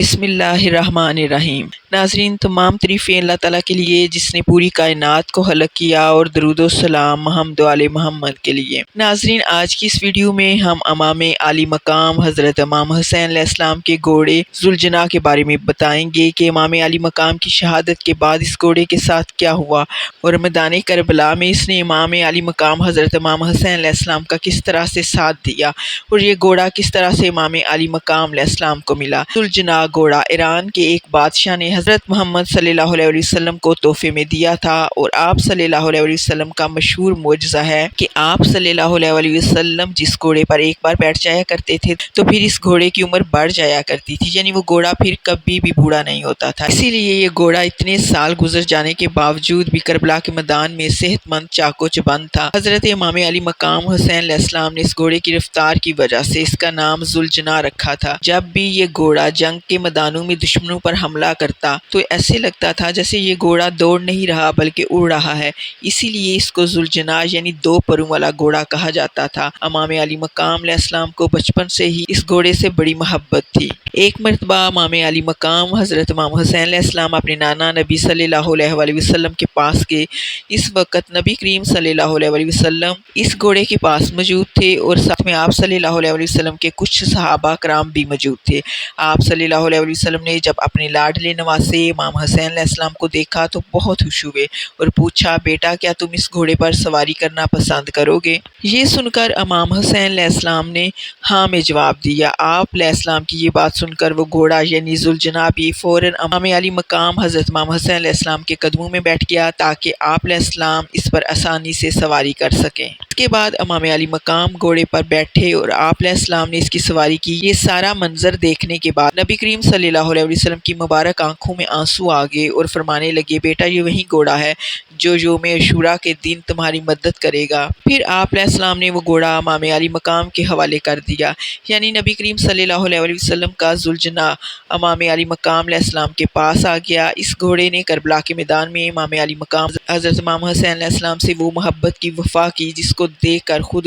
بسم اللہ الرحمن الرحیم۔ ناظرین، تمام تعریفیں اللہ تعالیٰ کے لیے جس نے پوری کائنات کو خلق کیا، اور درود و سلام محمد و آل محمد کے لیے۔ ناظرین، آج کی اس ویڈیو میں ہم امام عالی مقام حضرت امام حسین علیہ السلام کے گھوڑے ذوالجناح کے بارے میں بتائیں گے کہ امام عالی مقام کی شہادت کے بعد اس گھوڑے کے ساتھ کیا ہوا، اور میدان کربلا میں اس نے امام عالی مقام حضرت امام حسین علیہ السلام کا کس طرح سے ساتھ دیا، اور یہ گھوڑا کس طرح سے امام عالی مقام علیہ السلام کو ملا۔ ذوالجناح گھوڑا ایران کے ایک بادشاہ نے حضرت محمد صلی اللہ علیہ وسلم کو تحفے میں دیا تھا، اور آپ صلی اللہ علیہ وسلم کا مشہور معجزہ ہے کہ آپ صلی اللہ علیہ وسلم جس گھوڑے پر ایک بار بیٹھ جایا کرتے تھے تو پھر اس گھوڑے کی عمر بڑھ جایا کرتی تھی، یعنی وہ گھوڑا پھر کبھی بھی بوڑھا نہیں ہوتا تھا۔ اسی لیے یہ گھوڑا اتنے سال گزر جانے کے باوجود بھی کربلا کے میدان میں صحت مند چاق و چبند تھا۔ حضرت امام علی مقام حسین علیہ السلام نے اس گھوڑے کی رفتار کی وجہ سے اس کا نام ذوالجناح رکھا تھا۔ جب بھی یہ گھوڑا جنگ کے میدانوں میں دشمنوں پر حملہ کرتا تو ایسے لگتا تھا جیسے یہ گھوڑا دوڑ نہیں رہا بلکہ اڑ رہا ہے، اسی لیے اس کو ذوالجناح یعنی دو پروں والا گھوڑا کہا جاتا تھا۔ امام علی مقام علیہ السلام کو بچپن سے ہی اس گھوڑے سے بڑی محبت تھی۔ ایک مرتبہ امام علی مقام حضرت امام حسین علیہ السلام اپنے نانا نبی صلی اللہ علیہ وسلم کے پاس گئے۔ اس وقت نبی کریم صلی اللہ علیہ وسلم اس گھوڑے کے پاس موجود تھے، اور ساتھ میں آپ صلی اللہ علیہ وسلم کے کچھ صحابہ کرام بھی موجود تھے۔ آپ صلی اللہ علیہ وسلم نے جب اپنے لاڈلے نواسے امام حسین علیہ السلام کو دیکھا تو بہت خوش ہوئے اور پوچھا، بیٹا کیا تم اس گھوڑے پر سواری کرنا پسند کرو گے؟ یہ سن کر امام حسین علیہ السلام نے ہاں میں جواب دیا۔ آپ علیہ السلام کی یہ بات سن کر وہ گھوڑا یعنی ذوالجناح بھی فوراً امام علی مقام حضرت امام حسین علیہ السلام کے قدموں میں بیٹھ گیا تاکہ آپ علیہ السلام اس پر آسانی سے سواری کر سکیں۔ اس کے بعد امام علی مقام گھوڑے پر بیٹھے اور آپ علیہ السلام نے اس کی سواری کی۔ یہ سارا منظر دیکھنے کے بعد نبی کریم صلی اللہ علیہ وسلم کی مبارک آنکھوں میں آنسو آ گئے اور فرمانے لگے، بیٹا یہ وہی گھوڑا ہے جو یوم عاشوراء کے دن تمہاری مدد کرے گا۔ پھر آپ علیہ السلام نے وہ گھوڑا امام علی مقام کے حوالے کر دیا، یعنی نبی کریم صلی اللہ علیہ وسلم کا ذوالجناح امام علی مقام علیہ السلام کے پاس آ گیا۔ اس گھوڑے نے کربلا کے میدان میں امام علی مقام حضرت امام حسین علیہ السلام سے وہ محبت کی وفا کی جس کو دیکھ کر خود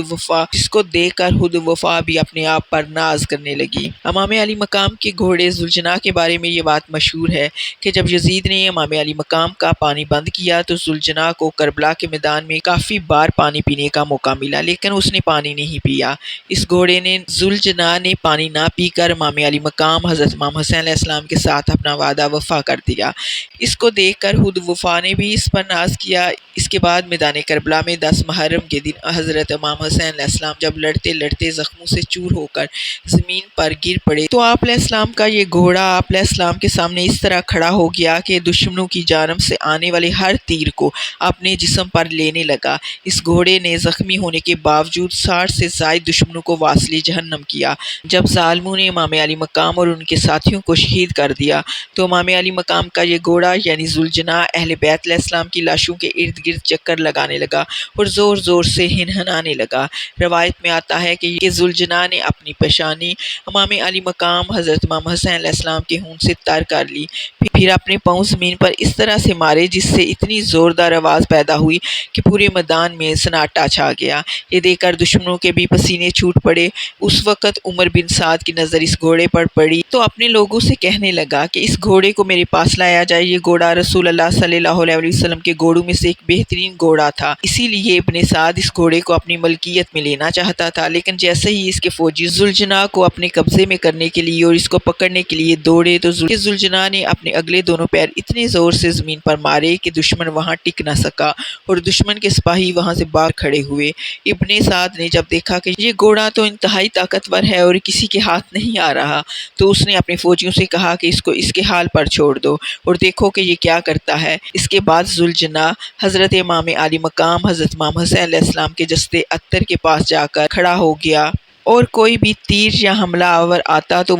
وفا بھی اپنے آپ پر ناز کرنے لگی۔ امام علی مقام کے گھوڑے ذوالجناح کے بارے میں یہ بات مشہور ہے کہ جب یزید نے امام علی مقام کا پانی بند کیا تو ذوالجناح کو کربلا کے میدان میں کافی بار پانی پینے کا موقع ملا، لیکن اس نے پانی نہیں پیا۔ اس گھوڑے نے ذوالجناح نے پانی نہ پی کر امام علی مقام حضرت امام حسین علیہ السلام کے ساتھ اپنا وعدہ وفا کر دیا۔ اس کو دیکھ کر خود وفا نے بھی اس پر ناز کیا۔ اس کے بعد میدان کربلا میں 10 محرم کے دن حضرت امام حسین علیہ السلام جب لڑتے لڑتے زخموں سے چور ہو کر زمین پر گر پڑے تو آپ علیہ السلام کا یہ گھوڑا آپ علیہ السلام کے سامنے اس طرح کھڑا ہو گیا کہ دشمنوں کی جانب سے آنے والے ہر تیر کو اپنے جسم پر لینے لگا۔ اس گھوڑے نے زخمی ہونے کے باوجود 60 سے زائد دشمنوں کو واصل جہنم کیا۔ جب ظالموں نے امام علی مقام اور ان کے ساتھیوں کو شہید کر دیا تو امام علی مقام کا یہ گھوڑا یعنی ذوالجناح اہل بیت علیہ السلام کی لاشوں کے ارد گرد چکر لگانے لگا اور زور زور سے ہنہنانے لگا۔ روایت میں آتا ہے کہ ذوالجناح نے اپنی پیشانی امام علی مقام حضرت امام حسین علیہ السلام کے خون سے تر کر لی، پھر اپنے پاؤں زمین پر اس طرح سے مارے جس سے اتنی زوردار آواز پیدا ہوئی کہ پورے میدان میں سناٹا چھا گیا۔ یہ دیکھ کر دشمنوں کے بھی پسینے چھوٹ پڑے۔ اس وقت عمر بن سعد کی نظر اس گھوڑے پر پڑی تو اپنے لوگوں سے کہنے لگا کہ اس گھوڑے کو میرے پاس لایا جائے۔ یہ گھوڑا رسول اللہ صلی اللہ علیہ وسلم کے گھوڑوں میں سے ایک بہترین گھوڑا تھا، اسی لیے ابن سعد اس گھوڑے کو اپنی ملکیت میں لینا چاہتا تھا، لیکن جیسے ہی اس کے فوجی ذوالجناح کو اپنے قبضے میں کرنے کے لیے اور اس کو پکڑنے کے لیے دوڑے تو ذوالجناح نے اپنے اگلے دونوں پیر اتنے زور سے زمین پر مارے کہ دشمن وہاں ٹک نہ سکا اور دشمن کے سپاہی وہاں سے باہر کھڑے ہوئے۔ ابن سعد نے جب دیکھا کہ یہ گھوڑا تو انتہائی طاقتور ہے اور کسی کے ہاتھ نہیں آ رہا تو اس نے اپنے فوجیوں سے کہا کہ اس کو اس کے حال پر چھوڑ دو اور دیکھو کہ یہ کیا کرتا ہے۔ اس کے بعد ذوالجناح حضرت امام علی مقام حضرت امام حسین علیہ السلام کے جسد اطہر کے پاس جا کر کھڑا ہو گیا، اور کوئی بھی تیر یا حملہ آور آتا تو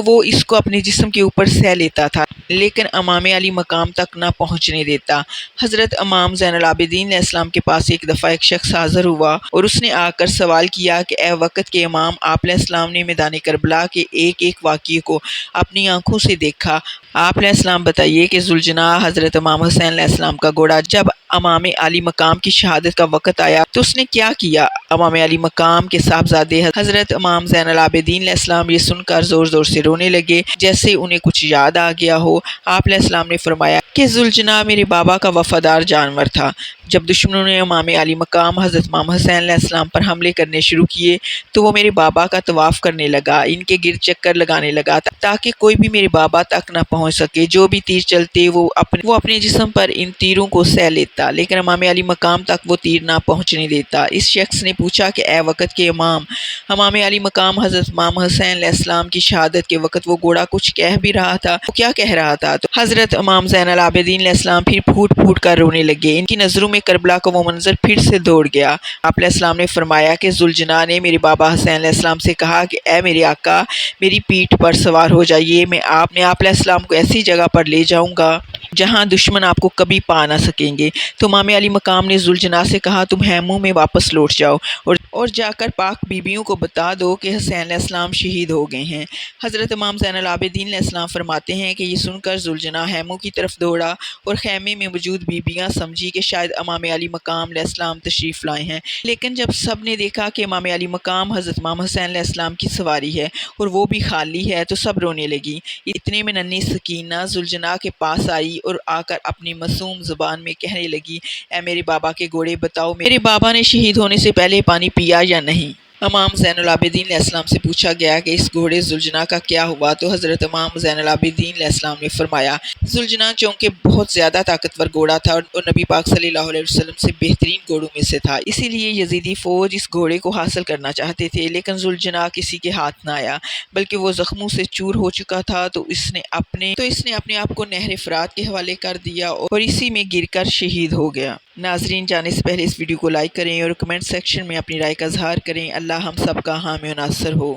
وہ اس کو اپنے جسم کے اوپر سہ لیتا تھا، لیکن امام علی مقام تک نہ پہنچنے دیتا۔ حضرت امام زین العابدین علیہ السلام کے پاس ایک دفعہ ایک شخص حاضر ہوا اور اس نے آ کر سوال کیا کہ اے وقت کے امام، آپ علیہ السلام نے میدان کربلا کے ایک ایک واقعے کو اپنی آنکھوں سے دیکھا، آپ علیہ السلام بتائیے کہ ذوالجناح حضرت امام حسین علیہ السلام کا گھوڑا جب امام علی مقام کی شہادت کا وقت آیا تو اس نے کیا کیا؟ امام علی مقام کے صاحبزادے حضرت امام زین العابدین علیہ السلام یہ سن کر زور زور سے رونے لگے جیسے انہیں کچھ یاد آ گیا ہو۔ آپ علیہ السلام نے فرمایا کہ ذوالجناح میرے بابا کا وفادار جانور تھا۔ جب دشمنوں نے امام علی مقام حضرت امام حسین علیہ السلام پر حملے کرنے شروع کیے تو وہ میرے بابا کا طواف کرنے لگا، ان کے گرد چکر لگانے لگا تاکہ کوئی بھی میرے بابا تک نہ پہنچ سکے۔ جو بھی تیر چلتے وہ اپنے جسم پر ان تیروں کو سہ لیتا، لیکن امام علی مقام تک وہ تیر نہ پہنچنے دیتا۔ اس شخص نے پوچھا کہ اے وقت کے امام علی مقام حضرت امام حسین علیہ السلام کی شہادت کے وقت وہ گھوڑا کچھ کہہ بھی رہا تھا، وہ کیا کہہ رہا تھا؟ تو حضرت امام زین العابدین علیہ السلام پھر پھوٹ پھوٹ کر رونے لگے۔ ان کی نظروں میں کربلا کا وہ منظر پھر سے دوڑ گیا۔ آپ علیہ السلام نے فرمایا کہ ذوالجناح نے میرے بابا حسین علیہ السلام سے کہا کہ اے میرے آقا میری پیٹھ پر سوار ہو جائیے، میں آپ علیہ السلام کو ایسی جگہ پر لے جاؤں گا جہاں دشمن آپ کو کبھی پا نہ سکیں گے۔ تو امام علی مقام نے ذوالجناح سے کہا تم خیموں میں واپس لوٹ جاؤ اور جا کر پاک بیبیوں کو بتا دو کہ حسین علیہ السلام شہید ہو گئے ہیں۔ حضرت امام زین العابدین علیہ السلام فرماتے ہیں کہ یہ سن کر ذوالجناح خیموں کی طرف دوڑا اور خیمے میں موجود بیبیاں سمجھی کہ شاید امام علی مقام علیہ السلام تشریف لائے ہیں، لیکن جب سب نے دیکھا کہ امام علی مقام حضرت امام حسین علیہ السلام کی سواری ہے اور وہ بھی خالی ہے تو سب رونے لگی۔ اتنے میں ننھی سکینہ ذوالجناح کے پاس آئی اور آ کر اپنی معصوم زبان میں کہنے لگی اے میرے بابا کے گھوڑے بتاؤ میرے بابا نے شہید ہونے سے پہلے پانی پیا یا نہیں؟ امام زین العابدین علیہ السلام سے پوچھا گیا کہ اس گھوڑے ذوالجناح کا کیا ہوا تو حضرت امام زین العابدین علیہ السلام نے فرمایا ذوالجناح چونکہ بہت زیادہ طاقتور گھوڑا تھا اور نبی پاک صلی اللہ علیہ وسلم سے بہترین گھوڑوں میں سے تھا، اسی لیے یزیدی فوج اس گھوڑے کو حاصل کرنا چاہتے تھے، لیکن ذوالجناح کسی کے ہاتھ نہ آیا بلکہ وہ زخموں سے چور ہو چکا تھا تو اس نے اپنے آپ کو نہر فرات کے حوالے کر دیا اور اسی میں گر کر شہید ہو گیا۔ ناظرین جانے سے پہلے اس ویڈیو کو لائک کریں اور کمنٹ سیکشن میں اپنی رائے کا اظہار کریں۔ اللہ ہم سب کا حامی و ناصر ہو۔